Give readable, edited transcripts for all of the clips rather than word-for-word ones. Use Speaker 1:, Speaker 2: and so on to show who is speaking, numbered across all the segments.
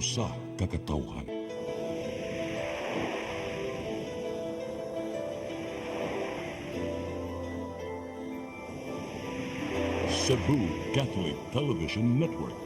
Speaker 1: usa ka katawhan. Cebu Catholic Television Network.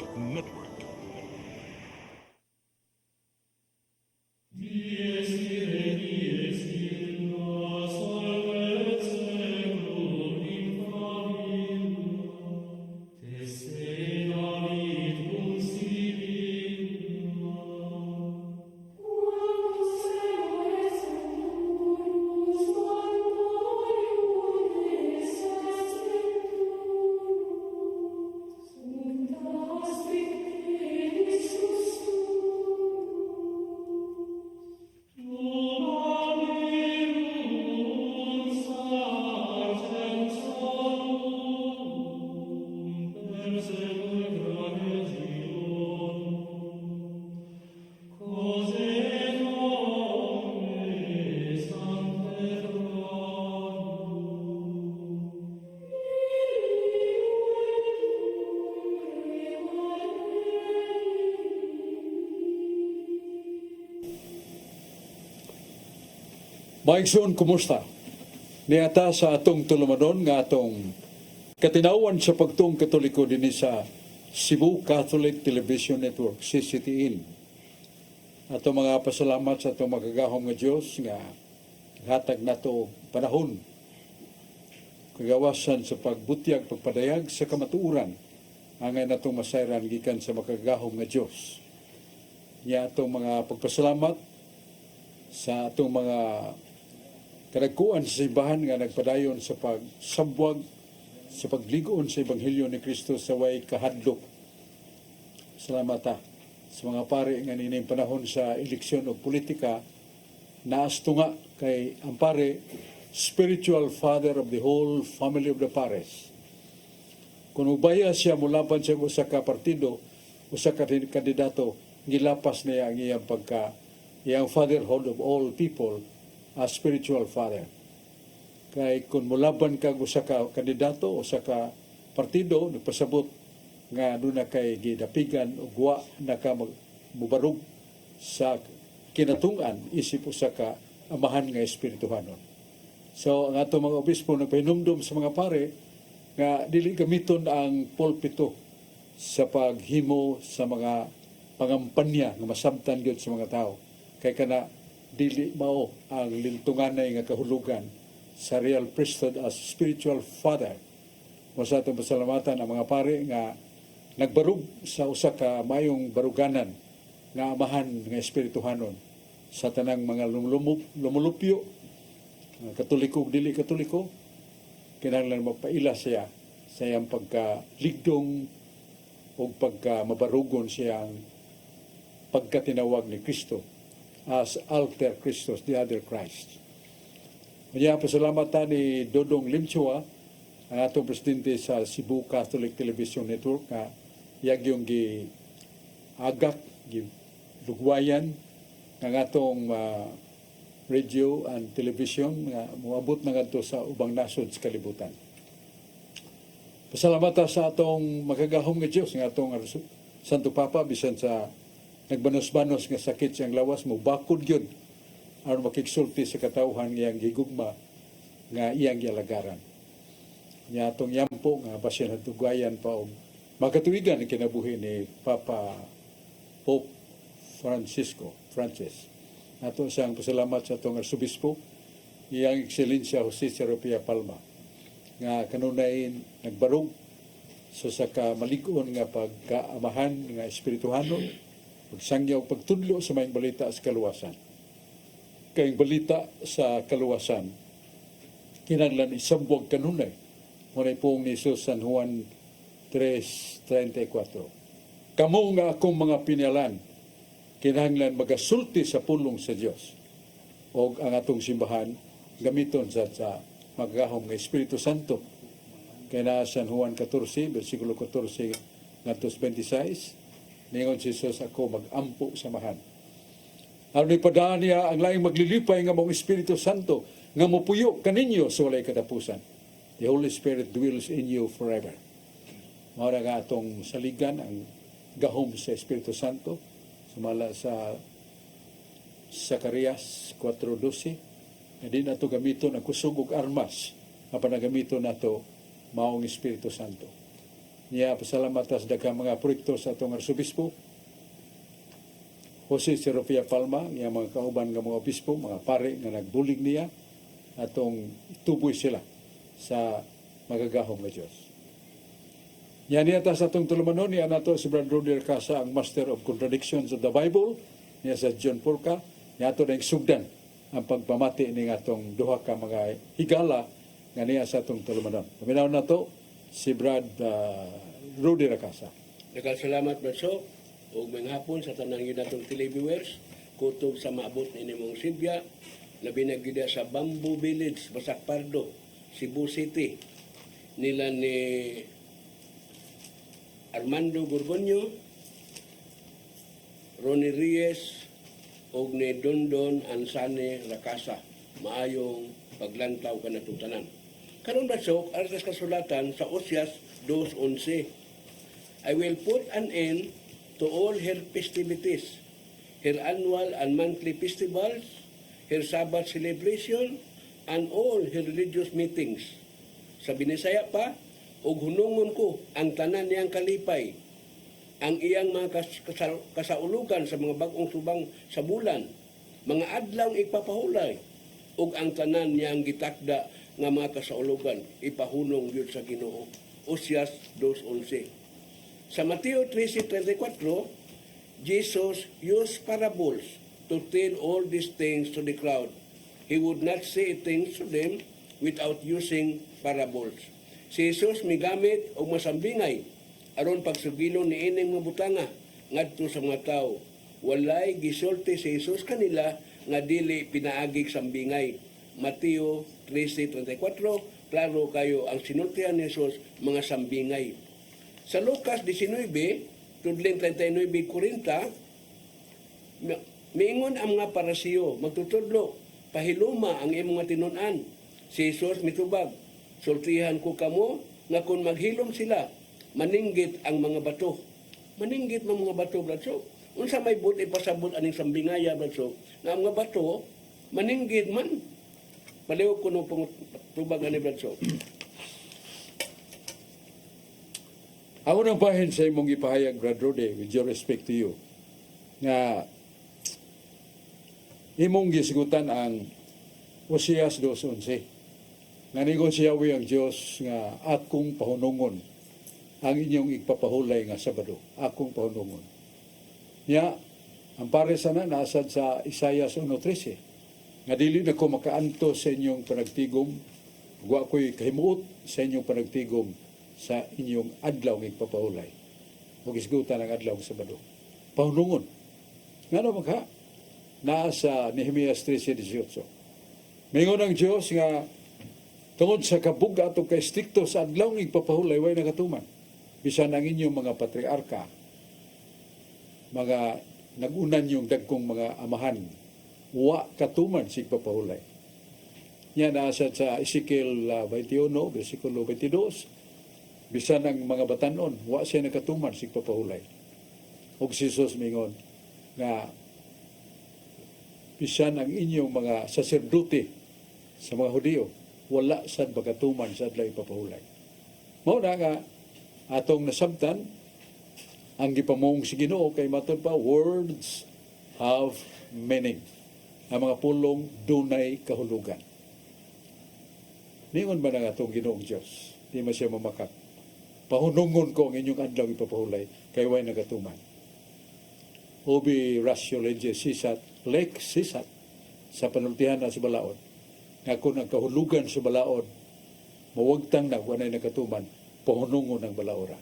Speaker 2: Maigsoon, kumusta? Niata sa atong tulumanon nga atong katinawan sa pagtong Katoliko din sa Cebu Catholic Television Network, CCTN. Ato mga pasalamat sa atong magagahom nga Diyos nga hatag nato panahon kagawasan sa pagbutyag, pagpadayag sa kamatuuran angay natong masayran gikan sa makagahom nga Diyos. Nya atong mga pagpasalamat sa atong mga kadagkuan sa simbahan nga nagpadayon sa pagsabwag sa pagligoon sa Ebanghelyo ni Kristo sa way kahadlok. Salamat sa mga pare nga nining panahon sa eleksyon o politika, naastunga kay ang pare spiritual father of the whole family of the pares. Kung ubaya siya mulaban sa usa ka partido, usa ka kandidato, gilapas niya ang iyang iyang fatherhood of all people, a spiritual father. Kay kung mulaban ka usa ka kandidato o sa ka partido, nagpasabot nga doon na kay gidapigan o guwa na ka mubarog sa kinatungan isip usa ka amahan nga espirituhanon. So ang ato mga obispo nagpahinumdum sa mga pare nga dili gamiton ang pulpito sa paghimo sa mga pangampanya nga masabtan gyud sa mga tao. Kay kana dili mao ang lintunganay nga kahulugan sa real priesthood as spiritual father. Sa atong pasalamatan ang mga pare nga nagbarug sa usa ka mayong baruganan nga amahan nga espirituhanon sa tanang mga lumulupyo, katoliko ug dili katoliko, kinahanglan magpaila siya sa iyang pagkaligdong o pagkamabarugon siyang pagkatinawag ni Kristo as alter Christus, the other Christ. Kanya pasalamat ni Dodong Limchua, ang atong presidente sa Cebu Catholic Television Network, nga yag yung giagak, gilugwayan ng atong radio and television nga muabot na ngadto sa ubang nasod sa kalibutan. Pasalamat sa atong magagahom nga Dios nga atong Santo Papa bisan sa nagbanos-banos nga sakit siyang lawas mo bakod gyud aron makigsulti sa katawhan iyang gigugma nga iyang gialagaran. Nya atong yampo nga basin hatugayan pa og makatuigan ang kinabuhi ni Papa Pope Francis. Ato siyang pasalamat sa atong arsobispo, iyang Ekscelensya Jose Serapia Palma, nga kanunay nagbarog sa kamalig-on nga pagkaamahan nga espirituhanon, pagsangyaw, pagtudlo sa mayong balita sa kaluwasan. Kayong balita sa kaluwasan, kinahanglan isabwag kanunay. Muna'y pong ni Jesus San Juan 3:34. Kamu nga akong mga pinalan, kinahanglan magasulti sa pulong sa Dios. O ang atong simbahan, gamiton sa magagahom ng Espiritu Santo. Kaya na San Juan 14, versikulo 14, ngantos 26, ningon si Jesus, ako mag-ampo samahan. Aron ipadaan niya ang laing maglilipay nga mong Espiritu Santo nga mopuyo kaninyo sa walay katapusan. The Holy Spirit dwells in you forever. Mao nga atong saligan ang gahom sa Espiritu Santo sumala sa Zacarias 4:12, hindi na ito gamiton ang kusog ug armas, ang panagamiton na ito maong Espiritu Santo. Niya, pasalamat sa daghang mga proyekto sa atong arsobispo, Jose Serofia Palma, niya mga kauban ng mga obispo, mga pare nga nagbulig niya, atong tuboy sila sa magagahong na Diyos. Yan niya sa atong tulumanon, niya nato si Brad Rudy Casa, ang Master of Contradictions of the Bible, niya sa John Purka, niya ato na sugdan ang pagpamati ni atong duha ka mga higala nga niya sa atong tulumanon. Paminaw na to, si Brad Rudy Casa.
Speaker 3: Nagkasalamat na so, o mga hapon sa tanang yun natong televiewers, kutob sa maabot na inimong Silvia, na binagida sa Bamboo Village, Basak Pardo, Cebu City, nila ni Armando Gorgonio, Ronnie Reyes, o ni Dondon Ansane Rakasa, maayong paglantaw ka na tanan. Karon ba so, aras kasulatan sa Osyas 2:11, I will put an end to all her festivities, her annual and monthly festivals, her Sabbath celebration, and all her religious meetings. Sa Binisaya pa, ug hunungon ko ang tanan niyang kalipay, ang iyang mga kasaulugan sa mga bagong subang sa bulan, mga adlaw ipapahulay, ug ang tanan niyang gitakda nga mga kasaulugan ipahunong yun sa Ginoo. Osyas 2:11. Sa Mateo 13:34, Jesus used parables to tell all these things to the crowd. He would not say things to them without using parables. Si Jesus migamit og masambingay aron pagsugilon ni ining mga butanga ngadto sa mga tawo. Walay gisulti si Jesus kanila nga dili pinaagig sambingay. Mateo 13:34, klaro kayo ang sinultihan ni Jesus mga sambingay. Sa Lucas 19, tudling 39:40, miingon ang mga parasiyo, magtutudlo, pahiluma ang imong mga tinun-an. Si Jesus mitubag, sultihan ko kamo nga kung maghilom sila, maninggit ang mga bato. Maninggit ang mga bato, bradso. Unsa may buti pasabot aning sambingaya, bradso, na ang mga bato, maninggit man. Paliw ko nung tubag ani bradso.
Speaker 2: Ako nang bahin sa imong ipahayag, Brad Rudy, with due respect to you, nga imong gisigutan ang Oseas 2:11. Nga ningon siya ang Diyos nga akong pahunungon ang inyong igpapahulay nga Sabado. Akong pahunungon. Nya, ang pares na nasad sa Isaiah 1:13. Nga dili na ko makaanto sa inyong panagtigom, wa ko'y kahimuot sa inyong panagtigom sa inyong adlaw ng igpapahulay. Huwag isgutan ang adlaw ng Sabado. Pahunungon. Nga naman ka, nasa Nehemias 13:18. Mingon ang Diyos nga tungod sa kabuga atong kaistikto sa adlaw ng igpapahulay, way nakatuman. Bisan ang inyong mga patriarka, mga nagunan yung dagkong mga amahan, wa katuman sa igpapahulay. Yan nasa sa Ezekiel 21, versikulo 22, bisan ang mga batanon, wa siya nakatuman sa igpapahulay. Og si Jesus mingon nga bisan ang inyong mga saserdote sa mga Hudiyo, wala sad magatuman sa adlaw ipapahulay. Mao na nga atong nasabtan ang gipamong si Ginoo kay matud pa, words have meaning. Ang mga pulong dunay kahulugan. Ningon ba na atong Ginoong Diyos? Di man siya mamakak. Pahunungon ko ang inyong adlaw ipapahulay kay way nagatuman. Ubi ratio legis sisat, lek sisat sa panultihan na sa balaod. Nga kung ang kahulugan sa balaod, mawagtang na wanay nagatuman, pahunungon ang balaora.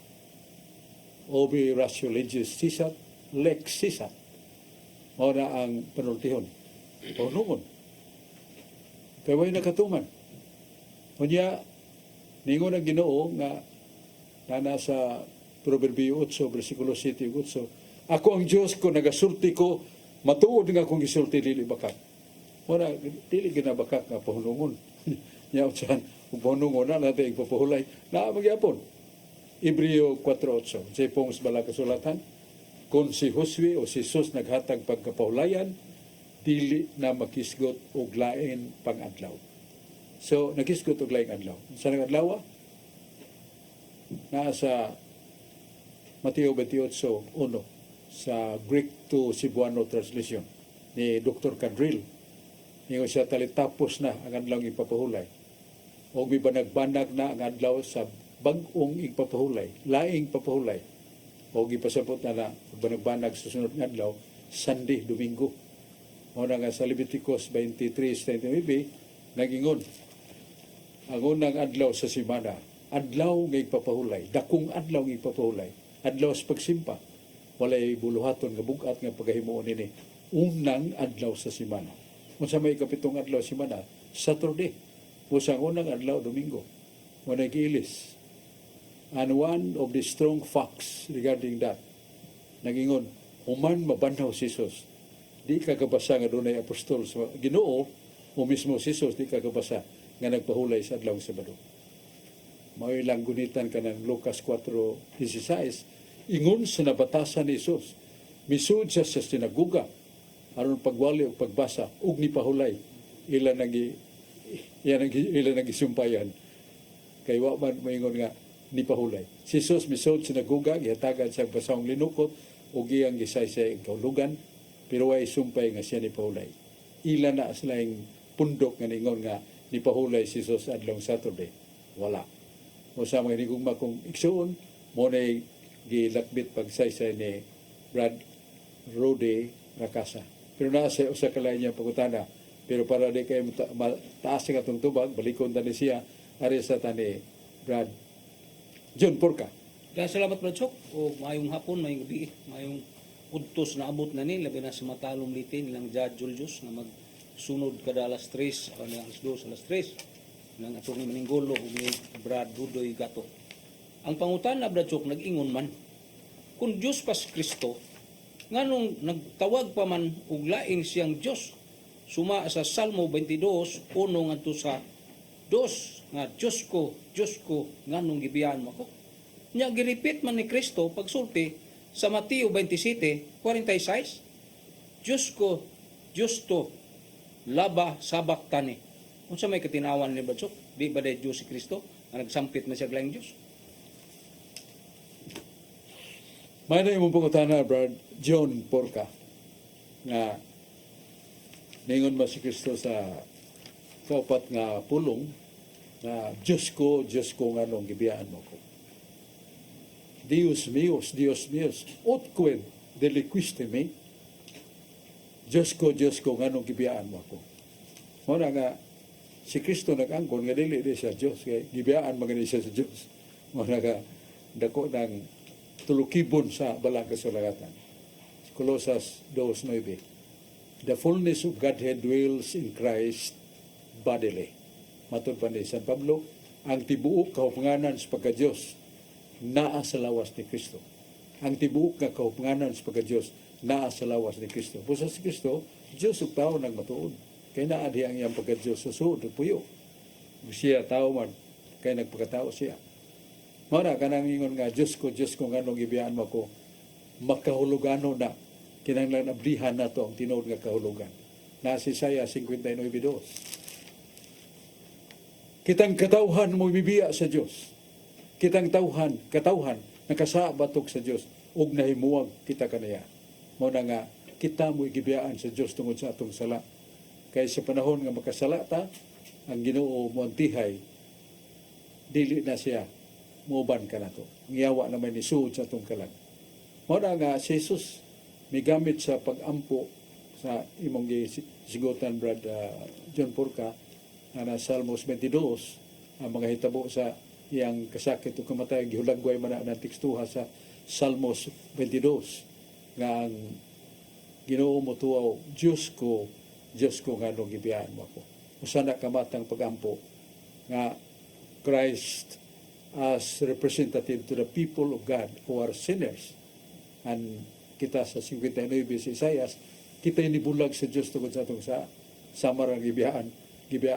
Speaker 2: Ubi ratio legis sisat, lek sisat. Mao na ang panultihon. Pahunungon. Kay way nagatuman. Kunya, ningon ang Ginoo nga nasa Proverbio 8, versikulo 7, 8, ako ang Diyos ko, nagasulti ko, matuod nga akong gisulti, dili bakak. Wala, dili ginabakak nga pahunungon. Yaw dyan, kung pahunungon na natin ipapahulay, na magyapon. Hebreo 4:8, sa pong bala kasulatan, kung si Josue o si Jesus naghatag pagkapahulayan, dili na makisgot og lain pang-adlaw. So, nakisgot og laing adlaw. Sa nang adlaw, naa sa Mateo 28:1 sa Greek to Cebuano translation ni Dr. Cadril. Ingon siya talitapos na ang adlaw ng ipapahulay. O gibanag-banag na ang adlaw sa bag-ong ipapahulay, laing papahulay. O gipasabot na banag-banag sa sunod nga adlaw, Sunday, Domingo. O na nga sa Leviticus 23:29, nagingon, ang unang adlaw sa simana, adlaw ng ipapahulay, dakong adlaw ng ipapahulay, adlaw sa pagsimpa, walay buluhaton nga bugat nga pagahimuon ini, unang adlaw sa simana. Kung sa may kapitong adlaw sa simana, Saturday, o sa unang adlaw, Domingo, o nag-ilis. And one of the strong facts regarding that, nagingon, human mabanhaw si Jesus, di kakabasa nga doon ay apostol sa Ginoo, o mismo si Jesus, di kakabasa nga nagpahulay sa adlaw Sabado. Mao ilang gunitan ka ng Lucas 4:16, ingon sa nabatasan ni Jesus, misud siya sa sinaguga, aron pagwali o pagbasa, ug ni pahulay, ila nagisumpayan. Kay wa man moingon nga ni pahulay. Si Jesus misud sinaguga, gihatagan sa basahong linukot, ug iyang gisaysay ang kahulugan, pero way sumpay nga siya ni pahulay. Ila na silang pundok nga ningon nga ni pahulay si Jesus adlong Saturday. Wala. O sa mga hinigugma kong iksuon, mo na gilakbit pagsaysay ni Brad Rode Rakasa. Pero nasa usa ka lain niyang pagutana. Pero para di kayo taas nga itong tubag, balikon tani siya, ari sa tani Brad John Porca.
Speaker 4: Kaya salamat Brad Sok, o mayong hapon, mayong gabi, mayong udtos na abot na ni, labi na sa matalong litin, nilang Judge Julius na magsunod kada alas 3, o nilang alas 2, alas 3, ng atong ni Maningolo, o ni Brad Dudoy Gato. Ang pangutan na Brad Sok, nag-ingon man, kung Diyos pas Kristo, nga nung nagtawag pa man og laing siyang Diyos, suma sa Salmo 22, uno nga sa 2, nga Diyos ko, nga nung gibiyan mo ko. Nya giripit man ni Kristo pagsulti sa Mateo 27:46, Diyos to, laba sabak tani. Unsa may katinawan ni Badsok? Di ba day Diyos si Kristo nga nagsampit na siya laing Diyos?
Speaker 2: May na imong pangutana, Brad John Porca, nga ningon ba si Kristo sa kaupat nga pulong na Diyos ko nga nung gibiyaan mo ko. Dios míos, ut quid deliquiste me? Diyos ko nga nung gibiyaan mo ko. Muna nga, si Kristo nag-angkon nga dili siya Diyos, kaya gibiyaan mga siya sa Diyos. Muna nga, dako ng tulukibon sa balang kasulatan. Colosas 2:9. The fullness of Godhead dwells in Christ bodily. Matod pa ni San Pablo, ang tibuok kahupanganan sa pagka-Diyos naa sa lawas ni Kristo. Ang tibuok nga kahupanganan sa pagka-Diyos naa sa lawas ni Kristo. Pusa si Kristo, Diyos ug tao nang matuod. Kaya naa di ang iyang pagka-Diyos susuod ug puyo. Siya tao man, kaya nagpagkatao siya. Mara kanang ingon nga Diyos ko nga nung gibiyaan mo ko, makahulugano na kinahanglan ablihan na to ang tinuod nga kahulugan. Na si Isaiah 59:2. Kitang katawhan mo bibiya sa Diyos. Kitang katawhan nakasabatok sa Diyos ug nahimuwag kita kanaya. Mao na nga kita mo gibiyaan sa Diyos tungod sa atong sala. Kay sa panahon nga makasala ta, ang Ginoo mo antihay, dili na siya muban ka na to. Ang yawa naman ni suod sa atong kalag. Mao na nga si Jesus migamit sa pag-ampo sa imong sigutan Brad John Porca na Salmos 22, ang mga hitabo sa iyang kasakit o kamatay, gihulagway man na tekstuha sa Salmos 22, nga ang Ginoo mo tuaw, Diyos ko nga nung gibiyaan mo ako. Usana kamatang pag-ampo nga Christ as representative to the people of God who are sinners. And kita sa 59 sa Isaias, kita inibulag sa Diyos tungkol sa itong sa samarang gibiyaan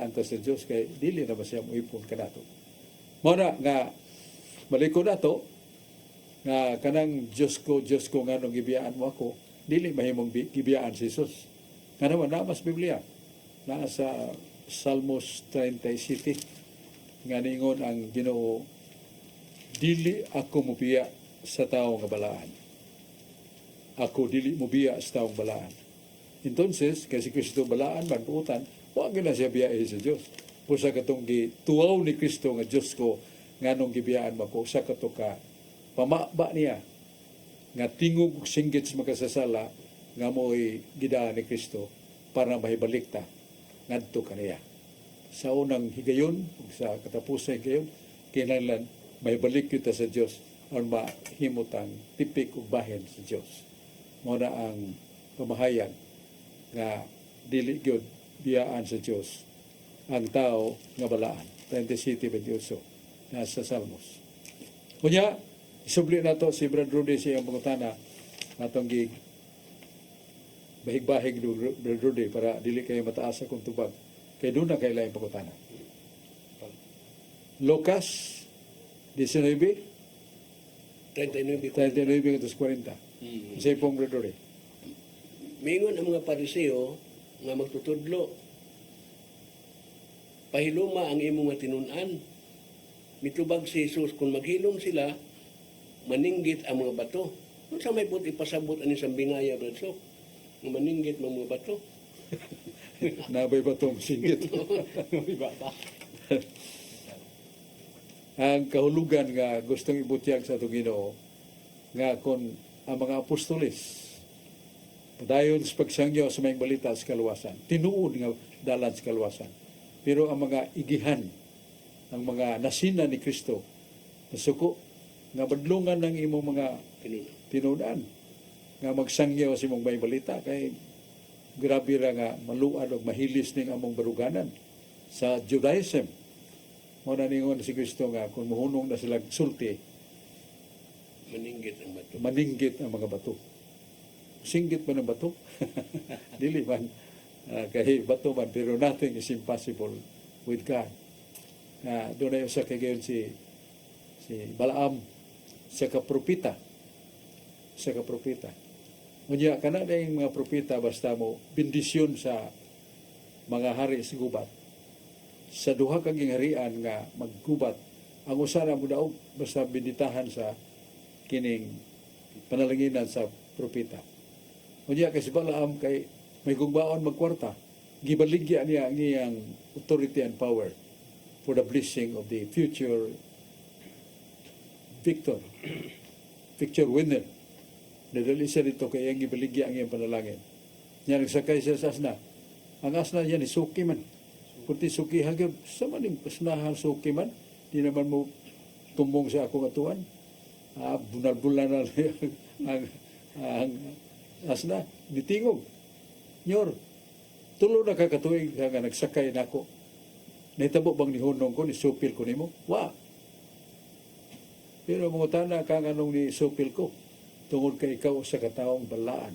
Speaker 2: ta sa Diyos, kay dili na ba siya muipon ka nato. Muna nga, maliko na to, nga kanang Diyos ko nganong gibiyaan mo ako, dili mahimong gibiyaan si Jesus. Nga naman, namas Biblia. Nasa Salmos 37, nga ningon ang Ginoo, dili ako mubiya sa tao nga balaan. Ako dili mubiya sa tao nga balaan. Entonces, kasi Kristo balaan, magpuutan, huwag na siya biyahe sa Diyos. Kung sa katong gituwaw ni Kristo nga Diyos ko, nganong gibiyaan mo ko, sa kato ka, pamaba niya, nga tingog singgit sa makasasala, nga mo'y gidaan ni Kristo, para mahibalik ta, ngadto kaniya. Sa unang higayon, sa katapusan higayon, kinahanglan mahibalik kita sa Diyos, o mahimutang tipik ug bahin sa Diyos. Muna ang pamahayag nga dili gyud biyaan sa Diyos ang tao nga balaan. 27:28 nasa Salmos. Kunya, isubli na to si Brad Rudy siyang pangutana natong gi bahig-bahig do Brad Rudy para dili kayo mataas akong tubag. Kay doon na kayo lang pangutana. Lucas 19,
Speaker 3: 39.
Speaker 2: 39-40. Sa pong Brad Rudy.
Speaker 3: Mingon ang mga pariseo nga magtutudlo. Pahiluma ang imong nga tinunan. Mitubag si Jesus, kung maghilom sila, maninggit ang mga bato. Kung sa may buti pasabot ani sa bingaya, Bradsok, nga maninggit ang mga bato.
Speaker 2: Nabay ba itong singgit? Ang kahulugan nga gustong ibutyag sa itong Ginoo, nga kung ang mga apostolis, padayon sa pagsangyaw sa mayang balita sa kaluwasan, tinuod nga dalan sa kaluwasan. Pero ang mga igihan, ang mga nasina ni Kristo, nasuko, nga badlungan ng imong mga tinudan, nga magsangyaw sa imong mayang balita, kay grabe ra nga maluad o mahilis ning among baruganan sa Judaism. Muna ningon si Kristo nga kung muhunong na sila sulti,
Speaker 3: Maninggit ang bato.
Speaker 2: maninggit ang mga bato. Singgit man ang bato? Dili man. Kay bato man, pero nothing is impossible with God. Doon na yung sa kagayon si Balaam sa kapropita. Sa kapropita. Unya, kana na yung mga propita basta mo bendisyon sa mga hari sa gubat. Sa duha kang harian nga maggubat, ang usara mo daog basta benditahan sa kining panalanginan sa propita. Unya kay si Balaam kay may gugbaon magkwarta, gibaligya niya ang iyang authority and power for the blessing of the future victor winner. Nadali siya dito kay iyang gibaligya ang iyang panalangin. Niya nagsakay siya sa asna. Ang asna niya ni suki man. Kunti suki hagab, sa maning asnahan suki man, di naman mo tumbong sa akong atuan. Bunal-bulan na ang asna, nitingog. Nyor, tulo na kakatuig nga nagsakay na ako. Nahitabo bang nihunong ko, nisupil ko nimo? Wa. Pero mga tana kang anong nisupil ko, tungod kay ikaw sa kataong balaan.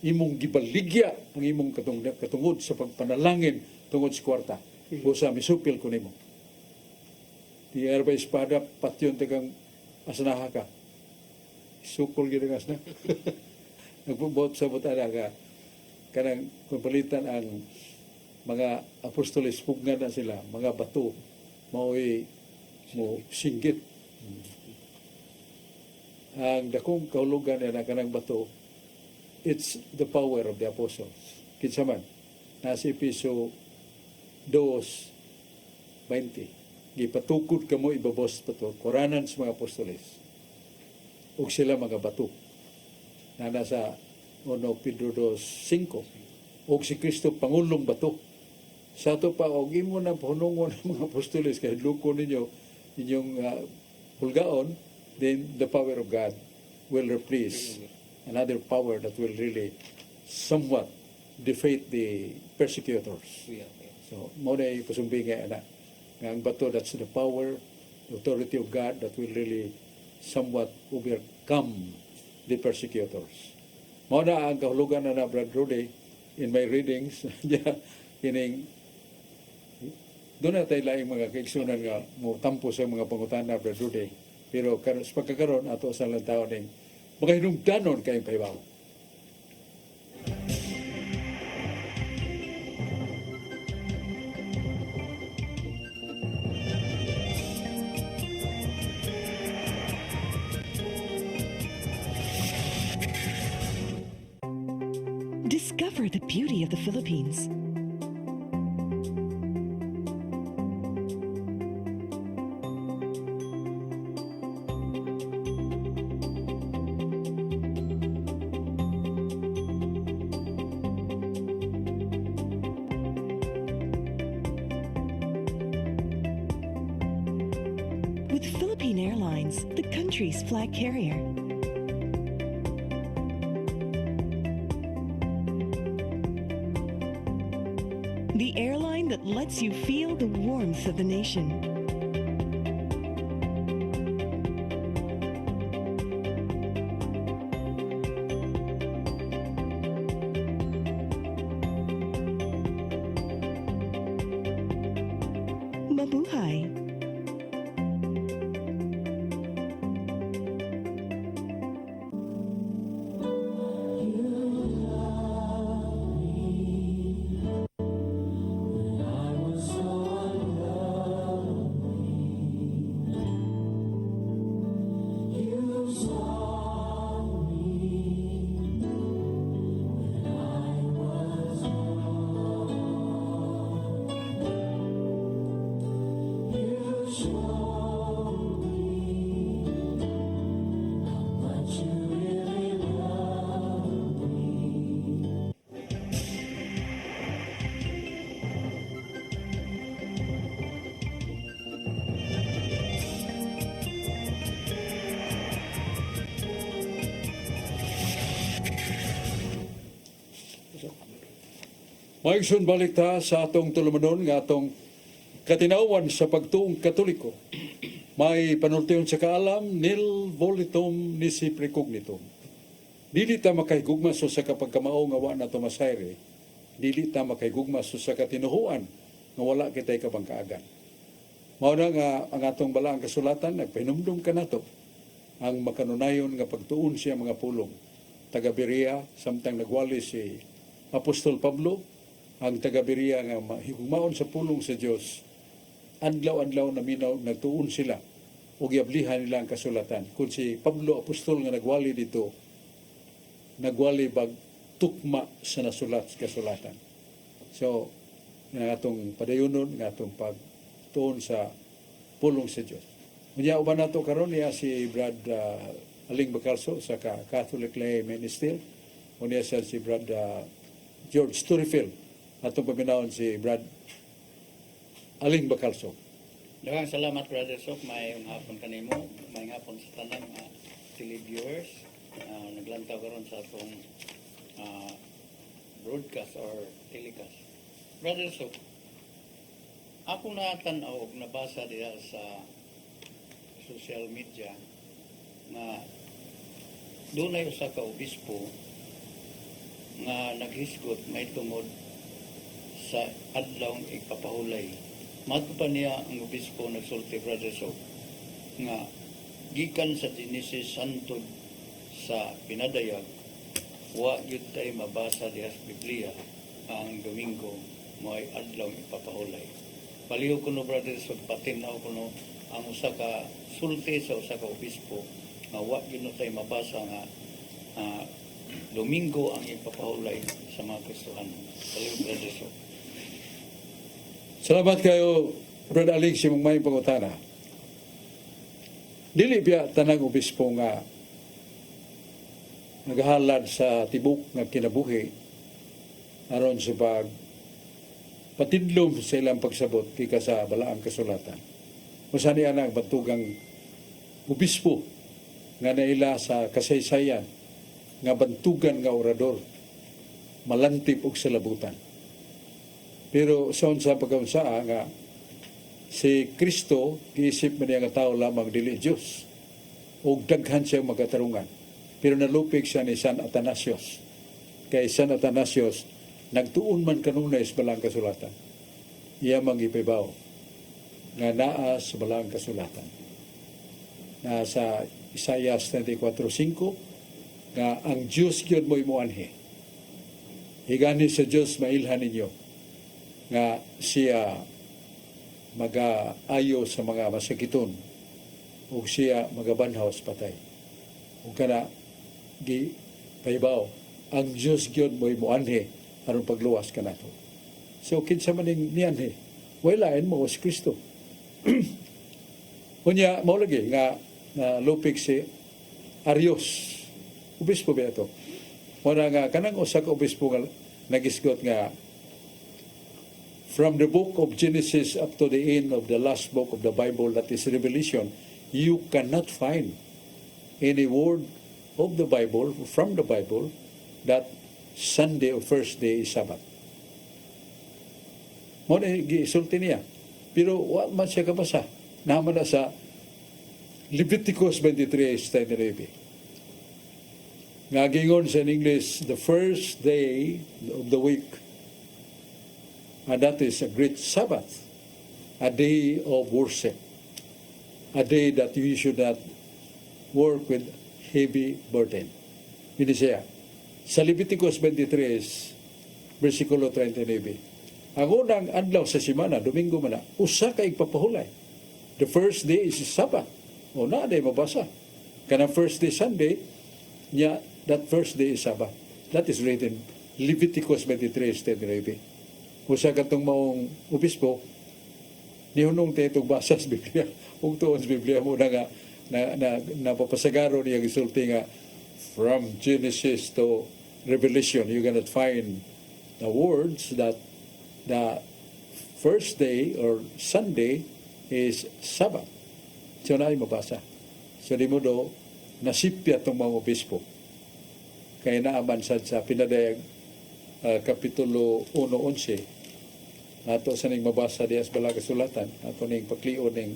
Speaker 2: Imong gibaligya ang imong katungod sa pagpanalangin tungod sa kwarta. Busa misupil ko nimo. Di arba espada patyon tagang asnaha ka. Sukol gid ang asna. Nagbubot sa butana ka. Kanang kumpalitan ang mga apostoles, pugnan na sila, mga bato, mao'y mo singgit. Ang dakong kahulugan na kanang bato, it's the power of the apostles. Kinsa man, nasa Episo 2:20, gipatukod kamo ibabos pato, koranan sa mga apostoles, ug sila mga bato, na nasa 1 Pedro 2:5, ug si Kristo pangulong bato. Sa ato pa, og imo na punungon ng mga apostoles, kahit luko ninyo, inyong hulgaon, then the power of God will replace another power that will really somewhat defeat the persecutors. So, mo na yung pasumbingay na ang bato, that's the power, the authority of God that will really somewhat overcome the persecutors. Mo na ang kahulugan na Brad Rudy in my readings, kining doon na tayo lang mga kaigsunan nga mo tampo sa mga pangutan na Brad Rudy. Pero sa pagkakaroon, ato sa lang tao ning mga hinungdanon kayong pahibaw.
Speaker 5: Discover the beauty of the Philippines. With Philippine Airlines, the country's flag carrier. The airline that lets you feel the warmth of the nation. Mabuhay!
Speaker 2: Maigsoon balik ta sa atong tulumanon nga atong katinawan sa pagtuong Katoliko. May panultiyon sa kaalam, nil volitum nisi precognitum. Dili ta makaygugma so sa kapagkamao nga wa na tumasayre. Dili ta makaygugma so sa katinuhuan nga wala kitay kabangkaagan. Mao na nga ang atong balaang kasulatan nagpahinumdum kanato ang makanunayon nga pagtuon siya mga pulong. Taga Berea samtang nagwali si Apostol Pablo, ang taga-Berea nga higumaon sa pulong sa Dios, adlaw-adlaw na minaw nagtuon sila ug giablihan nila ang kasulatan. Kung si Pablo apostol nga nagwali dito, nagwali bag tukma sa nasulat sa kasulatan. So, nga atong padayunon, nga atong pagtuon sa pulong sa Dios. Unya uban nato karon niya si Brad Aling Bacalso sa Catholic Lay Minister. Unya siya si Brad George Sturifil. Atong paminawon si Brad Aling Bacalso.
Speaker 6: Daghang salamat, Brother Sok. May hapon kanimo, may hapon sa tanan nga televiewers. Naglantaw karon sa atong broadcast or telecast. Brother Sok, ako natanaw og nabasa diha sa social media nga dunay usa ka obispo nga naghisgot may tungod sa adlaw ipapahulay. Mato pa niya ang obispo nagsulti, Brother Sok, nga gikan sa Genesis hantod sa pinadayag, wa gyud tay mabasa diha sa Biblia ang Domingo mo'y adlaw ipapahulay. Palihog kuno, Brother Sok, patinaw kuno ang usa ka sulti sa usa ka obispo nga wa gyud tay mabasa nga Domingo ang ipapahulay sa mga Kristohanon. Palihog, Brother Sok.
Speaker 2: Salamat kayo, Brad Aling, si mong may pangutana. Dili biya tanang obispo nga naghalad sa tibok nga kinabuhi aron sa pag patidlom sa ilang pagsabot kika sa balaang kasulatan. Usa niya ang bantugang obispo nga naila sa kasaysayan nga bantugan nga orador malantip og salabutan. Pero sa pagkaunsaa nga si Kristo giisip man niya nga tao lamang dili Dios ug daghan siyang magatarungan. Pero nalupig siya ni San Athanasius. Kay San Athanasius nagtuon man kanunay sa balang kasulatan. Iya mang ipibaw nga naa sa balang kasulatan. na sa Isaias 34:5 nga ang Diyos gyud mo'y muanhi. Higani sa Diyos mailhan ninyo nga siya mag-aayo sa mga masakiton o siya magabanhaw sa patay. O kana gi paibaw ang Diyos gyud mo'y muanhi aron pagluwas kanato. So kinsa man ning nianhi, walain mo si Kristo. Unya mao lagi nga na lupig si Arios. Obispo ba ito? Muna nga kanang usa ka obispo nga nagisgot nga from the book of Genesis up to the end of the last book of the Bible, that is Revelation, you cannot find any word of the Bible, from the Bible, that Sunday or first day is Sabbath. Mo na gisulti niya. Pero wa man siya kabasa. Naman na sa Leviticus 23:19. Nga gingon sa English, the first day of the week, and that is a great Sabbath, a day of worship, a day that we should not work with heavy burden. Yun siya. Sa Leviticus 23, versikulo 39, ang unang adlaw sa simana, Domingo man na, usa ka igpapahulay. The first day is Sabbath. O na, day mabasa. Kana first day Sunday, niya, that first day is Sabbath. That is written Leviticus 23:19. Usa katong maong obispo, nihunong tayo itong basa sa Biblia. Kung tuon sa Biblia mo na napapasagaro niya gisulti nga from Genesis to Revelation, you cannot find the words that the first day or Sunday is Sabbath. So na ay mabasa. So di mo do, nasipya itong mga obispo. Kaya naaman sa pinadayag Kapitulo 1:11, ato sa ning mabasa diya sa Balaga Sulatan, ato ning paklion ning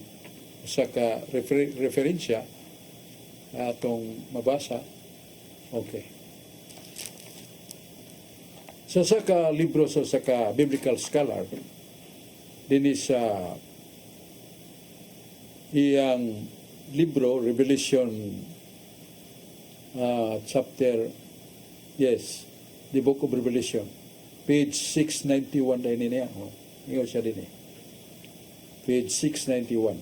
Speaker 2: usa ka referensya atong mabasa. Okay. Sa ka libro sa ka biblical scholar dinhi sa iyang libro Revelation chapter the book of Revelation, page 691 din niya. Ingon siya din eh. Page 691.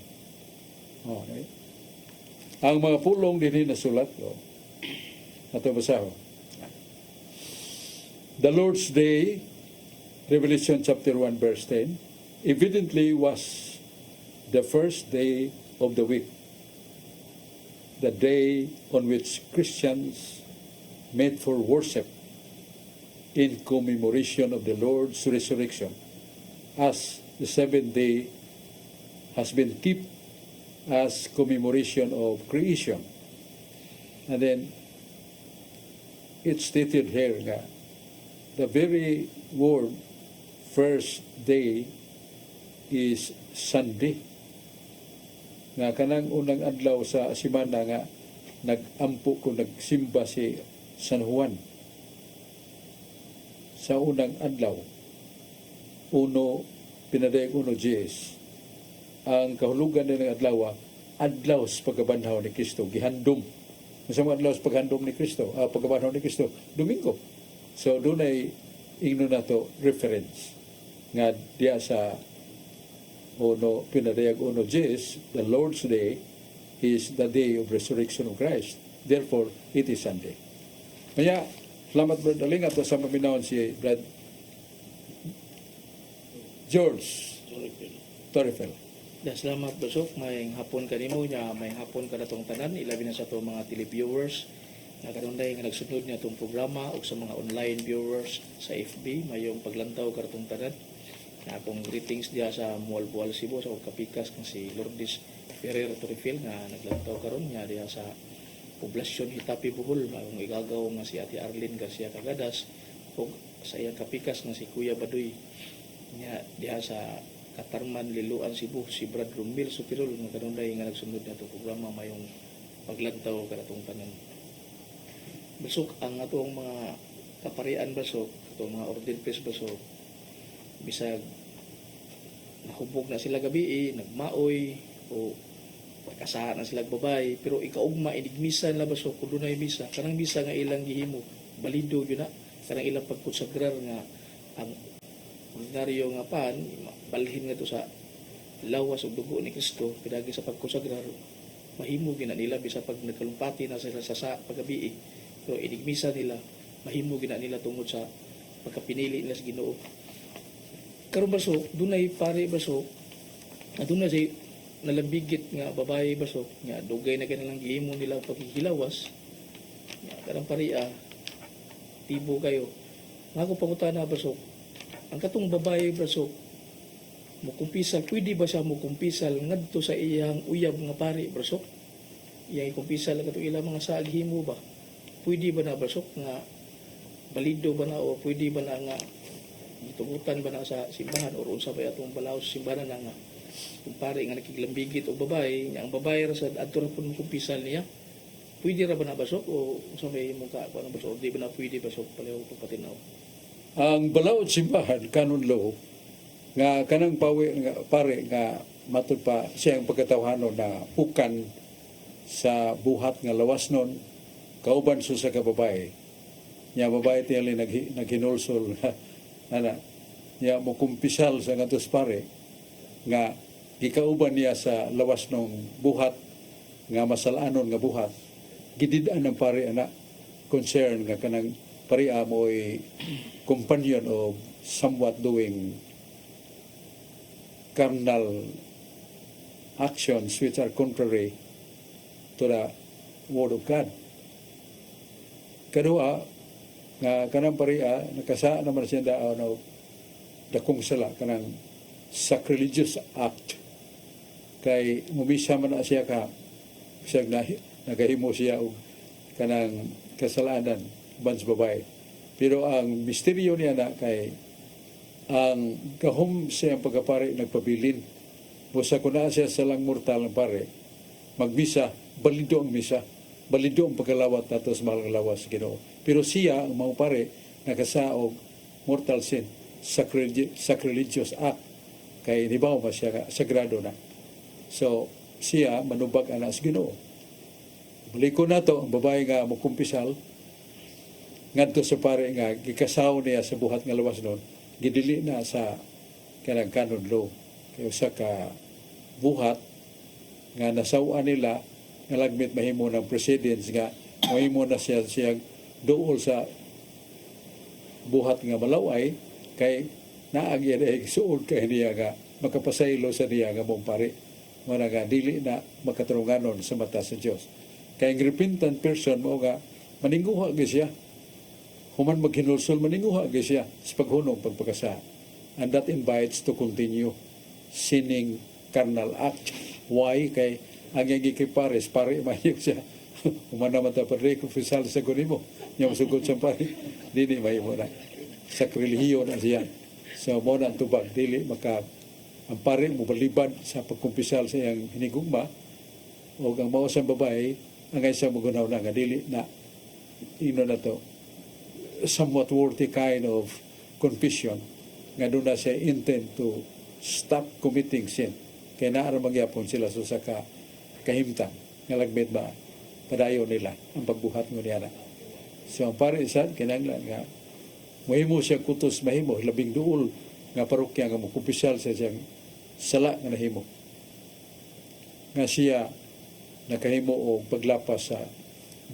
Speaker 2: Okay. Ang mga pulong din na sulat, ato basaho. The Lord's Day, Revelation chapter 1 verse 10, evidently was the first day of the week, the day on which Christians met for worship in commemoration of the Lord's resurrection, as the seventh day has been kept as commemoration of creation. And then it's stated here nga the very word first day is Sunday. Nga kanang unang adlaw sa simana nga nagampo ko nagsimba si San Juan. Sa unang adlaw, pinadayag 1:10, ang kahulugan ng adlaw sa pagkabanhaw ni Kristo, gihandom. Masama adlaw sa paghandom ni Kristo, pagkabanhaw ni Kristo, Domingo. So doon ay ingno na to reference nga diya sa pinadayag 1:10, the Lord's Day is the day of resurrection of Christ. Therefore, it is Sunday. Kaya, salamat Brad Aling at sa maminawan si Brad George Torrefel.
Speaker 7: Salamat Basok, may hapon kanimo niya, may hapon ka na tong tanan, ilabi na sa itong mga televiewers na kanunday nga nagsunod niya itong programa o sa mga online viewers sa FB, mayong paglantaw ka na itong tanan. Na akong greetings diya sa Mualbual Cebu, sa kapikas kang si Lourdes Ferrer Torrefel nga naglantaw karon niya diya sa poblasyon Hitapi Bohol, mayong igagaw nga si Ate Arlene Garcia Cagadas o sa iyang kapikas nga si Kuya Baduy niya diya sa Katarman, Liloan, Cebu, si Brad Romil Supirol nga kanunday nga nagsunod na itong programa mayong paglantaw ka na itong tanan. Basok ang atong mga kaparian Basok, itong mga ordained priest Basok, bisag nahubog na sila gabi, nagmaoy o kasahan na sila babae, pero ikaugma inigmisa nila basok kung doon misa, kanang misa nga ilang gihimo, balido yun na, kanang ilang pagkunsagrar nga ang ordinaryo nga pan, balhin nga to sa lawas o dugo ni Kristo, pinagi sa pagkunsagrar, mahimo gina nila bisa pag nagkalumpati na sila sa pagabi, pero inigmisa nila, mahimo gina nila tungod sa pagkapinili nila sa Ginoo. Karon basok, dunay pare basok, aduna say nalambigit nga babae basok, nga dugay na kanilang gihimo nila paghihilawas, nga karang paria, tibo kayo. Nga ako pangutana basok, ang katong babae basok, mukumpisal, pwede ba siya mukumpisal ngadto sa iyang uyab nga pare basok? Iyang ikumpisal ang katong ilang mga saghimo ba? Pwede ba na basok nga balido ba na o pwede ba na nga gitugutan ba na sa simbahan o unsa ba atong balaos sa simbahan na nga kung pare nga nakiglambigit o babae, ang babae ra sa adto ra pud mukumpisal niya, pwede ra ba na basok o unsa may imong ka ano basok, di ba na pwede basok palayo pag patinaw?
Speaker 2: Ang balaod simbahan kanon law nga kanang pawi nga pare nga matud pa siyang pagkatawhanon na pukan sa buhat nga lawas nun kauban so sa kababae nya babae tiyali naghinulsol ana nya mo kumpisal sa ngadtos pare nga gikauban niya sa lawas ng buhat nga masalanon nga buhat gidid-an ng pare ana concern nga kanang paria mo'y companion of somewhat doing carnal actions which are contrary to the Word of God. Kadua, nga kanang paria, nakasa naman siya dakong sala, kanang sacrilegious act. Kay mumisa man na siya ka, siya nagahimo siya og kanang kasalanan bans babae. Pero ang misteryo niya na kay ang kahom siya ang pagkapare nagpabilin. Busa ko na siya sa lang mortal ng pare. Magmisa, balido ang misa. Balido ang pagkalawat nato sa mahal lawas sa Ginoo. Pero siya, ang mga pare, nakasa og mortal sin, sacrilegious act. Kay nibaw ba siya sagrado na. So, siya manubag anak sa Ginoo. Balik ko na to, ang babae nga mukumpisal, ngadto sa pare nga gikasaw niya sa buhat nga lawas nun, gidili na sa kanang canon law. Kaya sa ka buhat nga nasawaan nila nga lagmit mahimo ng precedence nga mahimo na siyang dool sa buhat nga malaway kay naagyan ay suod kay niya nga makapasaylo sa niya nga mong pare mga nga dili na makatarunganon sa mata sa Diyos. Kaya ang repentant person mo nga maningguha ga siya. Human maghinulsol, maninguha ga siya sa paghunong pagpakasa. And that invites to continue sinning carnal act. Why? Kay ang yung gikipares, pare mahiyo siya. Human naman ta padre confessal sa kunimo. Yung sugod sa pare, dili mahiyo na. Sakrilihiyo na siya. So mo na tubag, dili maka ang pare mo balibad sa pagkumpisal sa iyang hinigugma o ang mausang babae ang isang magunaw na nga dili na ino na to somewhat worthy kind of confession nga doon na siya intent to stop committing sin kaya naara magyapon sila so sa kahimtang nga lagmit ba padayo nila ang pagbuhat ng niya na. So ang pare isa kinanglan nga mahimo siya kutos mahimo labing duol nga parokya nga mukumpisyal sa siyang sala nga nahimo nga siya nakahimo o paglapas sa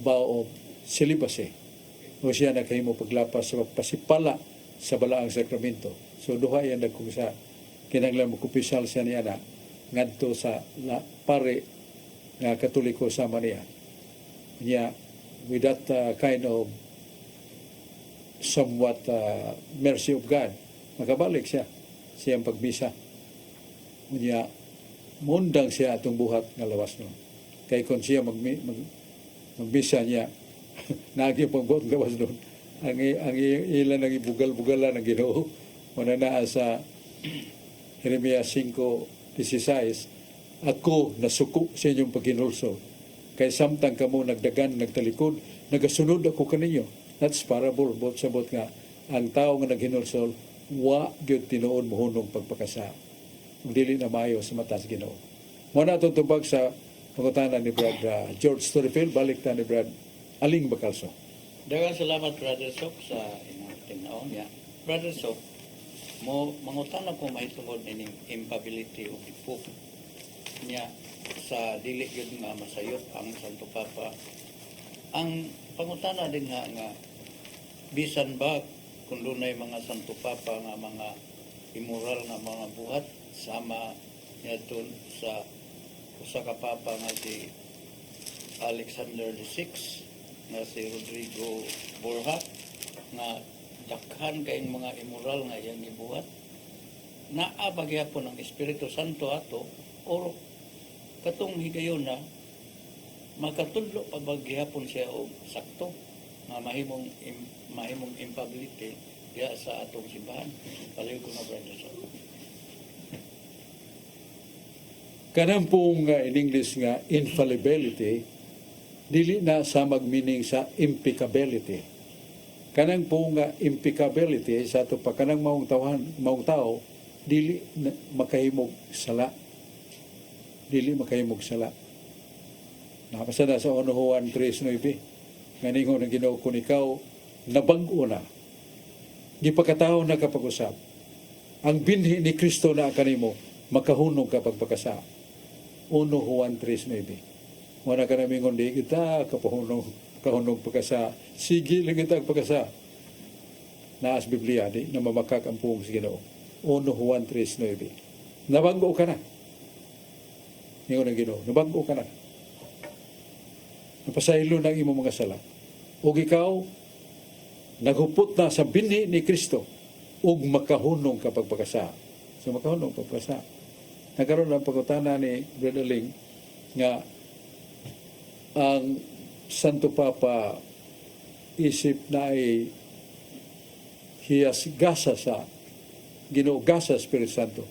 Speaker 2: bao of celibacy o siya nakahimo paglapas sa pasipala sa balaang sakramento. So duha yan kung sa kinanglan mukumpisyal siya niya na ngadto sa pare nga katoliko sama niya. Niya with that kind of somewhat mercy of God makabalik siya siyang pagbisa. Niya mundang siya atong buhat nga lawas no. Kay kung siya magbisa niya nagi pang buhat nga lawas doon. Ang ilan nang ibugal-bugalan ng Ginoo muna na sa Jeremias 5:16 ako nasuko sa inyong paghinulso kay samtang kamo nagdagan nagtalikod nagasunod ako kaninyo. That's parable both sabot nga ang tao nga naghinulsol wa gyud tinuod mohunong pagpakasa dili na maayo sa mata sa Ginoo. Mo na atong tubag sa pangutana ni Brad George Storyfield, balik ta ni Brad Aling Bacalso.
Speaker 6: Daghang salamat, Brother Sok, sa inyong tinaon niya. Brother Sok, mangutan ako mahitungod ining impability o ipo niya sa dili yun nga masayop ang Santo Papa. Ang pangutana din nga bisan ba kung dunay mga Santo Papa nga mga immoral nga mga buhat sama niya dun sa usa ka papa nga si Alexander VI nga si Rodrigo Borja nga dakhan kayong mga immoral nga iyang gibuhat naa ba gyapon ang Espiritu Santo ato o katong higayon na makatudlo pa ba gyapon siya og sakto nga mahimong impability diya sa atong simbahan. Palayo ko na, Brother Sok.
Speaker 2: Kanang pong in English nga infallibility, dili na sa magmeaning sa impeccability. Kanang pong impeccability sa ato pa kanang maong tao, dili na makahimog sala. Dili makahimog sala. Nakapasada sa 1 Juan 3:9. Nganingon ang Ginoo kun ikaw nabag-o na. Gipakatao na kapag-usap. Ang binhi ni Kristo na kanimo makahunong kapag pagkasa. 1 Juan 3:9. Wala ka namin kundi kita kahunong pagkasa. Sige lang kita pagkasa. Naas Biblia di na mamakak ang puong sa Ginoo. 1 Juan 3:9. Nabag-o ka na. Ngayon ang Ginoo, nabag-o ka na. Napasaylo ng imong mga sala. O ikaw, naghupot na sa binhi ni Kristo ug makahunong kapag pagkasa. So makahunong kapag pagkasa. Nagkaroon ng pagkutana ni Brother Ling nga ang Santo Papa isip na ay hiyas gasa sa Ginoo gasa Espiritu Santo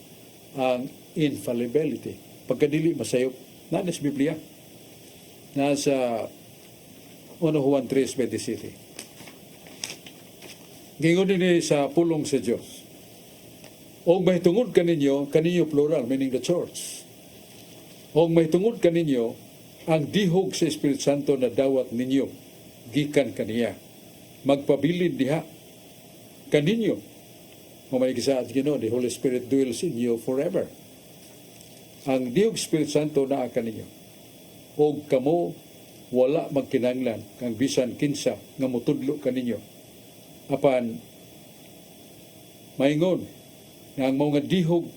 Speaker 2: ang infallibility. Pagkadili masayop na sa Biblia. Nasa 1 Juan 3:27. Gingon din sa pulong sa Diyos. O may tungod kaninyo plural, meaning the church. O may tungod kaninyo, ang dihog sa Espiritu Santo na dawat ninyo, gikan kaniya. Magpabilin diha kaninyo. Mamayigisa at Ginoo, the Holy Spirit dwells in you forever. Ang dihog Espiritu Santo na kaninyo. O kamo wala magkinanglan kang bisan kinsa nga mutudlo kaninyo. Apan maingon nga ang mga dihog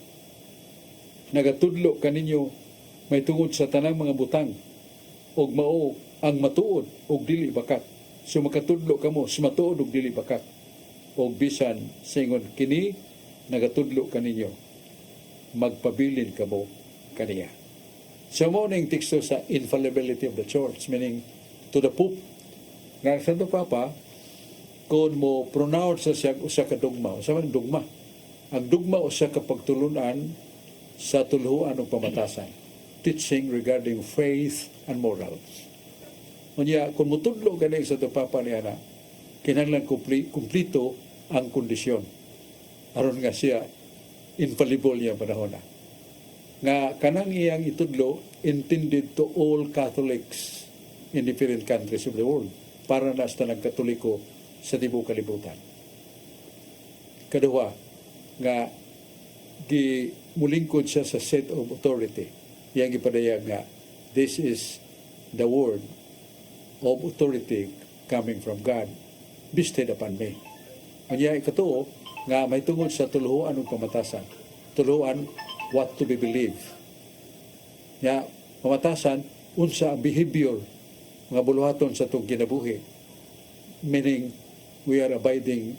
Speaker 2: nagatudlo kaninyo may tungod sa tanang mga butang og mao ang matuod og dili bakat. So makatudlo kamo sa matuod og dili bakat. Og bisan singon kini nagatudlo kaninyo magpabilin kamo kaniya. So mo ning teksto sa infallibility of the church, meaning to the Pope. Nga Santo Papa, kung mo pronounce sa siya usa ka dogma, usa man dogma. Ang dogma usa ka pagtulunan sa tuluhan o pamatasan. Teaching regarding faith and morals. Unya, kung mutudlo ganing Santo Papa niya na, kinahanglan kumplito ang kondisyon. Aron nga siya infallible niya panahon na. Nga kanang iyang itudlo intended to all Catholics in different countries of the world para na sa nagkatoliko sa tibuok kalibutan. Kaduha, nga mulingkod siya sa set of authority. Yang ipadayag nga, this is the word of authority coming from God bestowed upon me. Kanya ikatuo, nga may tungod sa tuluhan ng pamatasan. Tuluhan what to be believed. Ya, pamatasan, unsa ang behavior mga buluhaton sa itong kinabuhi. Meaning, we are abiding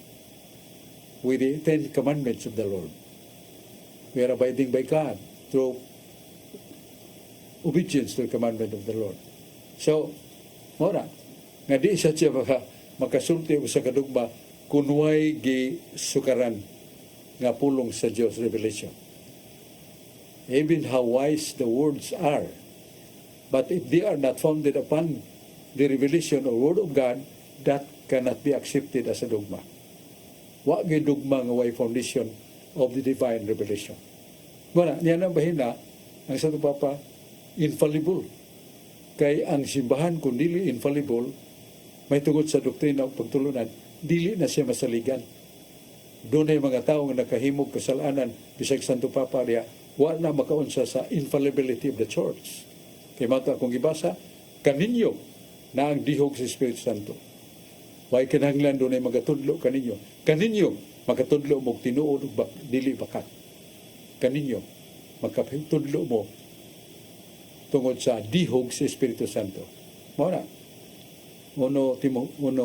Speaker 2: with the 10 commandments of the Lord. We are abiding by God through obedience to the commandment of the Lord. So, mora, nga di siya makasulti o sa kadugma kunway gi sukaran nga pulong sa Diyos revelation. Even how wise the words are. But if they are not founded upon the revelation or word of God, that cannot be accepted as a dogma. Wa gyud dogma nga way foundation of the divine revelation. Wala, niya nang bahina, ang Santo Papa, infallible. Kay ang simbahan kung dili infallible, may tungod sa doktrina o pagtulunan, dili na siya masaligan. Doon ay mga tao nga nakahimog kasalanan, bisag Santo Papa diya, wa na makaunsa sa infallibility of the Church. Kay mato akong gibasa, kaninyo na ang dihog sa Espiritu Santo. Way kinahanglan doon ay magatudlo kaninyo. Kaninyo magatudlo mo tinuod ug dili bakat. Kaninyo magkatudlo mo tungod sa dihog sa Espiritu Santo. Mao na. Uno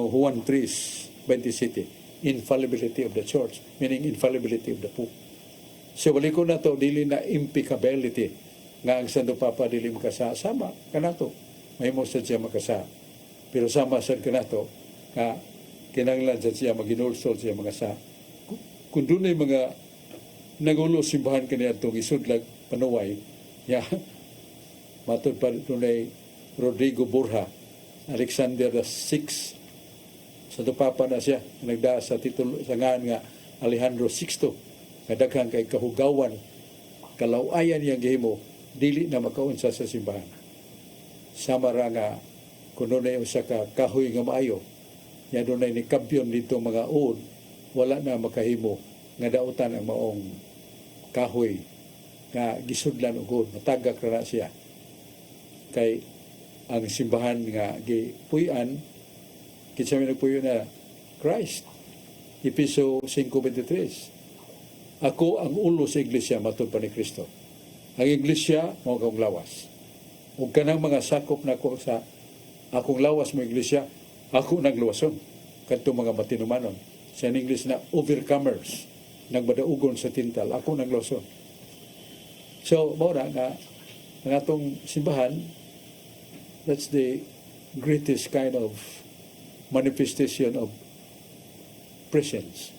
Speaker 2: Juan 3:27, infallibility of the Church, meaning infallibility of the Pope. So wali ko na to, dili na impeccability nga ang Santo Papa dili makasa. Sama kanato, may mo sa siya makasa. Pero sama sa kanato, nga kinahanglan sa siya maginulsol siya makasa. Kung doon ay mga nagulo simbahan kaniya itong isudlag panuway, ya, matod pa doon ay Rodrigo Borja, Alexander VI, Santo Papa na siya, nagdaa sa titulo sa nga Alejandro VI, nga daghang kay kahugawan, kalawayan niyang gihimo, dili na makaunsa sa simbahan. Sama ra nga, kung doon ay usa ka kahoy nga maayo, ya doon ay nikabyon dito mga uod, wala na makahimo, nga dautan ang maong kahoy, nga gisudlan ugod, matagak ra siya. Kay ang simbahan nga gipuy-an, kinsa may nagpuyo na Christ. Episo 5:23. Ako ang ulo sa iglesia, matod pa ni Kristo. Ang iglesia, mo akong lawas. Ug kanang mga sakop na ko sa akong lawas mo iglesia, ako nagluwason. Kadto mga matinumanon. Sa English na overcomers, nagbadaugon sa tintal, ako nagluwason. So, mora nga, ang atong simbahan, that's the greatest kind of manifestation of presence.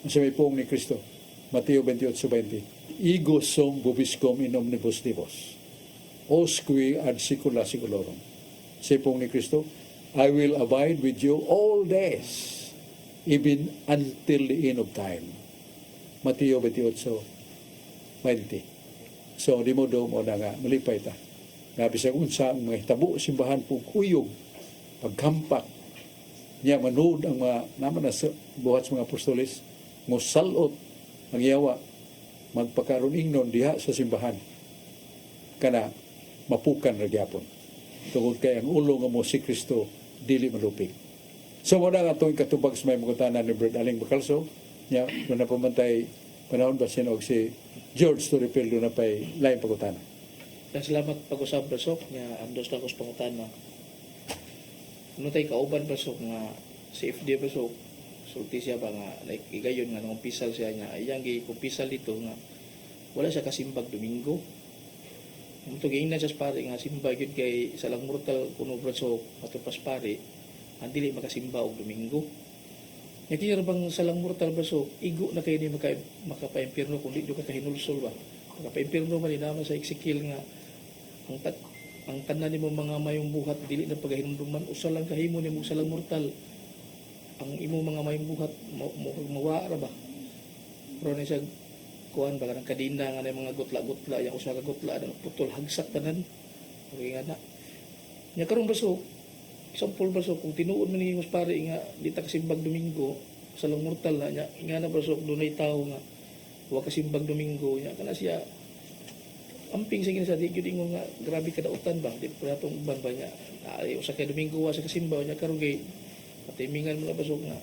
Speaker 2: Ang may poong ni Kristo, Mateo 28:20, Ego sum vobiscum in omnibus divos, osque ad saecula saeculorum. Sa poong ni Kristo, I will abide with you all days, even until the end of time. Mateo 28:20. So, di mo do mo na nga, malipay ta. Nga bisag unsa ang mga hitabo simbahan pong kuyog, pagkampak, niya manood ang mga naman na buhat sa mga apostolis, mo salot ang yawa, magpakaroon ingnon diha sa simbahan. Kana, mapukan ra gyapon. Tungod kay ang ulo nga mo si Kristo, dili malupig. So, wala nga itong katubag sa may magutanan ni Brad Aling Bacalso, niya, doon na pumantay, panahon ba sinog si George Torrepil, doon na pa'y laing pagutanan.
Speaker 7: Salamat pag-usap Brasok nga andos na ko sa pangutana. Ano tayo kauban Brasok nga si FD Brasok sulti siya ba nga like igayon nga nung pisal siya niya ayang kumpisal dito nga wala siya kasimbag Domingo. Ang tuging na siya pare nga simbag yun kay salang mortal kuno Brasok ato pas pare ang dili makasimba og Domingo. Nga bang salang mortal Brasok igo na kayo ni makapa-impierno kung di ka kahinulsol ba. Makapa-impierno man naman sa Ezekiel nga ang tanan nimo mga mayong buhat dili na pagahinumduman usa lang kahimo nimo usa lang mortal ang imo mga mayong buhat mawara ba pero ni sa kuan ba kanang kadina nga mga gutla-gutla yang usa ka gutla na putol hagsak tanan okay nga na nya karon baso example baso kung tinuod man ni pare nga di ta kasimbag Domingo usa lang mortal na nya nga na baso dunay tawo nga wa kasimbag Domingo nya kana siya amping sa ginasa di gyud ingon nga grabe kadautan ba di pa natong uban ba nya usa ka Domingo wa sa kasimbaw nya karon kay patimingan mo na basog nga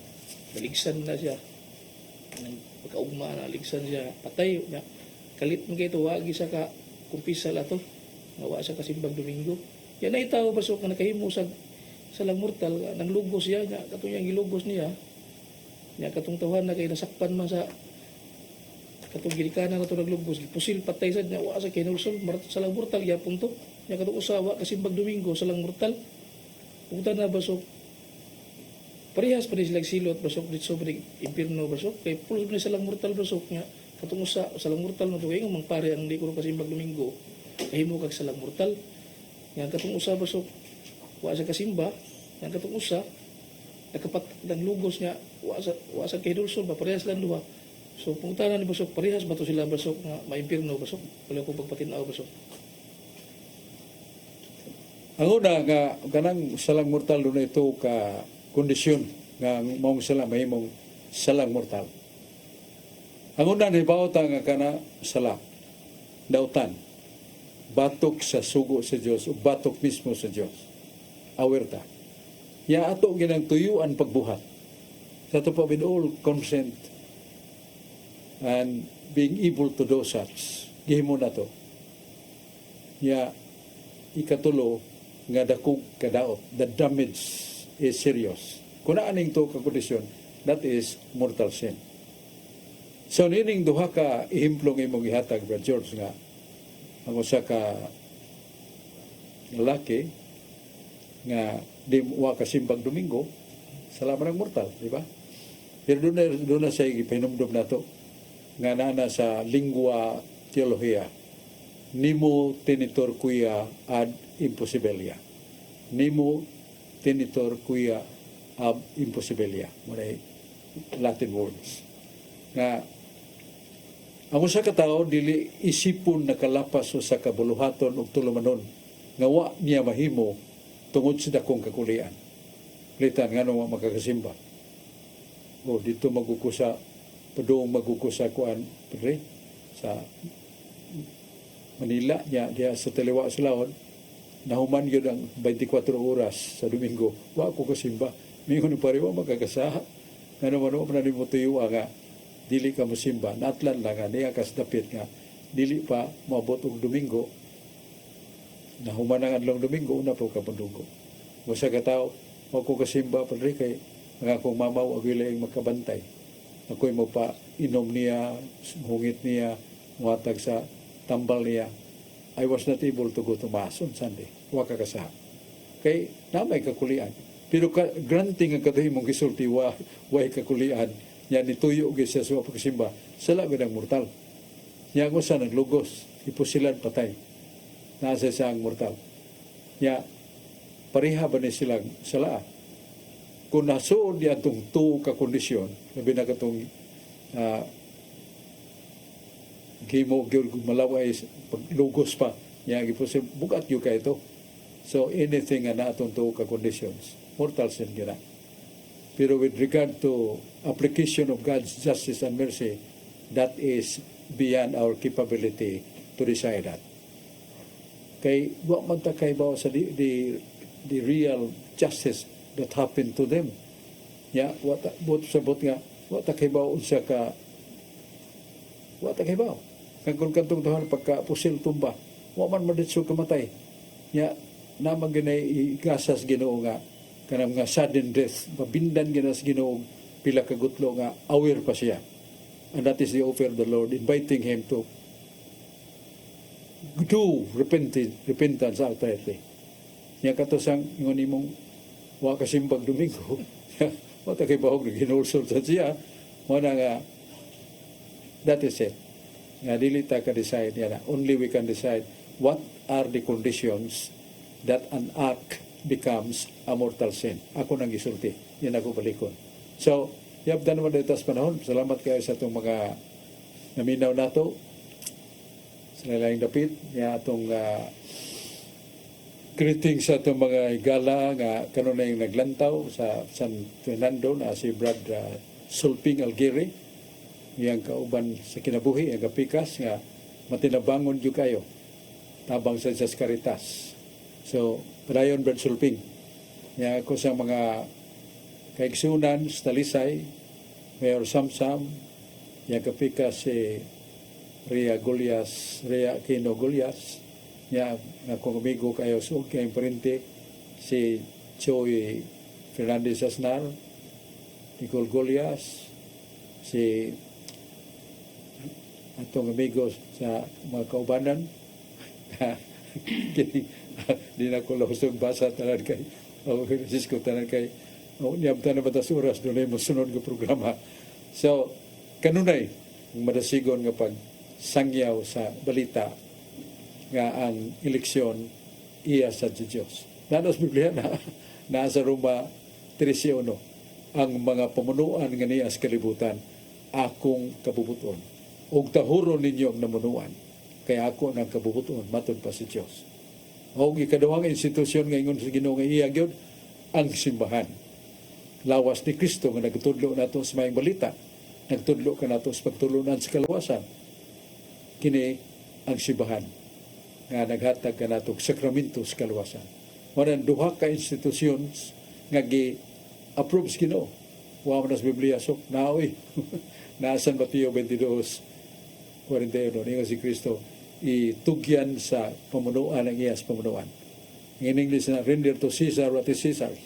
Speaker 7: baligsan na siya nang pagkaugma na ligsan siya patay nya kalit mo kay to wagi sa ka kumpisal ato nga wa sa kasimbang Domingo yan ay tao basog nga nakahimo sa lang mortal nang lugos siya nya katong yang gilugos niya nya katong tawhan na kay nasakpan man sa katong gilikana na ito naglubos, pusil patay sa niya, wa sa kinulsol, salang mortal, yapon to. Niya katong usawa, kasimbag Domingo, salang mortal. Pumunta na basok. Parehas pa rin silang silot, basok, dito sa impirno, basok. Kaya pulos pa rin salang mortal, basok niya. Katong salang mortal na ito, kaya mang pare ang di ko kasimbag Domingo, kahimo kag salang mortal. Niya katong usa, basok, wa sa kasimba, niya katong usa, nakapat ng lugos niya, wa sa kinulsol, parehas lang duha. So, pungtanan ni basok, parehas ba ito sila basok nga maimpirno basok? Wala ko pagpatinaw basok.
Speaker 2: Ang una nga kanang salang mortal doon ito ka kondisyon nga mong sala mahimong salang mortal. Ang una ni bawta nga kana sala dautan batok sa sugo sa Dios o batok mismo sa Dios. Awerta. Ya ato ginang tuyuan pagbuhat. Sa to pa with all consent and being able to do such. Gihimo na to. Ya ikatulo nga dakog kadaot. The damage is serious. Kung naaning to ka kondisyon, that is mortal sin. So nining duha ka ihimplong imong ihatag, Brother George, nga ang usa ka lalaki nga di wa ka simbang Domingo, salamat ng mortal, di ba? Pero doon na siya ipahinumdum na to nga nana sa lingua teolohiya. Nimo tenitor quia ad impossibilia. Nimo tenitor quia ab impossibilia. Muna Latin words. Nga, ang usa ka tao dili isipon nakalapas sa kabuluhaton ug tulumanon nga wa niya mahimo tungod sa dakong kakulian. Litan nga nung makakasimba. O dito magukusa, padung magukusa kuan, padre, sa Manila niya sa Taliwa Sulawon, nahuman yun ang 24 oras sa Domingo. Wa ako kasimba. Mingon pa rin wa magkakasaha. Nga naman mo na mo tuyuwa nga, dili ka masimba. Natlan lang nga, niya kas dapit nga, dili pa maabot og Domingo. Nahuman ang adlong Domingo, una po kapandugo. Masa ka tao, wa ko kasimba pa rin kay nga akong mamaw agwila yung magkabantay. Ako'y mo pa inom niya, hungit niya, muhatag sa tambal niya. I was not able to go to Mass on Sunday. Wa ka kasaha. Kay namay kakulian. Pero granting ang kadahi mong gisulti, way kakulian. Yan ituyo siya sa pagkasimba. Sala ng mortal. Yan ko sa naglugos. Ipusilan patay. Nasa siya ang mortal. Ya, pareha ba ni silang sala? Kung nasuon niya itong two kakondisyon, labi na katong gimo malaway paglugos pa niya giposib bugat yu ka ito. So anything na atong two ka-conditions, mortal sin gina. Pero with regard to application of God's justice and mercy, that is beyond our capability to decide that. Kay wa man ta kay bawa sa the real justice that happened to them. Ya, bot sabot nga, wata kay bawa unsa ka, wata kay bawa. Kung kantong tuhan pagka-pusil tumba, waman maditso kamatay. Ya, namang ginay igasas Ginoo nga, kanang nga sudden death, mabindan ginas Ginoo, pila kagutlo nga, aware pa siya. And that is the offer of the Lord, inviting him to do repentance outrightly. Yan katosang ingon imong wa kasimbag Domingo, wata kay bahog na ginulsol sa siya, wala nga, that is it. Nga dili ta ka decide, yan, only we can decide what are the conditions that an act becomes a mortal sin. Ako nang gisulti, yan ako balikon. So, yapdan naman dito sa panahon, salamat kayo sa itong mga naminaw nato, sa lalayang dapit, yan itong greetings sa itong mga igala nga kanon na yung naglantaw sa San Fernando na si Brad Sulping Algiri, yang kauban sa kinabuhi, ang kapikas nga matinabangon yung kayo tabang sa Diyas Caritas. So, padayon Brad Sulping. Yang ako sa mga kaigsunan sa Talisay, Mayor Samsam, yang kapikas si Ria Aquino Golias, ya ako amigo kayo so kayong parente si Choi Fernandez Asnar, Nicole Golias, si atong amigo sa mga kaubanan di na ko lusog basa tanan kay Francisco tanan kay niyabta na batas oras doon ay masunod ng programa. So kanunay madasigon nga pag sangyaw sa balita nga ang eleksyon iya sa Diyos. Nanos Biblia na nasa Roma 13:1, ang mga pamunuan nga niya sa kalibutan akong kabubuton. Og tahuron ninyo ang namunuan kaya ako ng kabubuton matud pa si Diyos. O ikaduhang institusyon nga ingon sa Ginoo nga iya gyud ang simbahan. Lawas ni Kristo nga nagtudlo nato sa mayang balita, nagtudlo ka nato sa pagtulunan sa kalawasan. Kini ang simbahan nga naghatag ka nato sakramento sa kalawasan. Waran duha ka institutions nga gi-approve sa Ginoo. Wa man sa Biblia sok naoy. Naasan Mateo 22:41 ingon si Kristo itugyan sa pamunuan ang iyas pamunuan. In English na, render to Caesar what is Caesar's.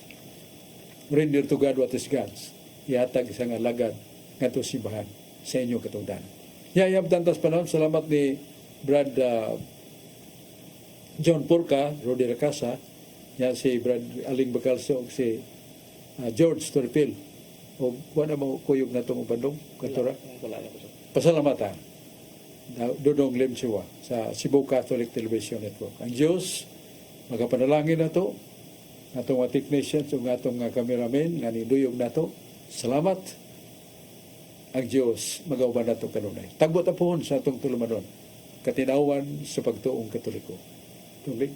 Speaker 2: Render to God what is God's. Ihatag isang alagad nga to simbahan sa inyong katungdan. Yayab tantas panahon, salamat ni Brad John Porca, Rodi Racasa, yan si Brad Aling Bacalso, si George Torpil. O wala mo kuyog na itong ubandong, katura.
Speaker 7: Wala na po, Sok.
Speaker 2: Pasalamatan. Dudong Limchua sa Cebu Catholic Television Network. Ang Diyos, magapanalangin na to, atong mga technicians, o atong mga cameramen, nga niduyog na to. Salamat. Ang Diyos, magauban na to kanunay. Tagbot ang pohon sa atong tulumanon. Katinawan sa pagtuong Katoliko. Tunglig.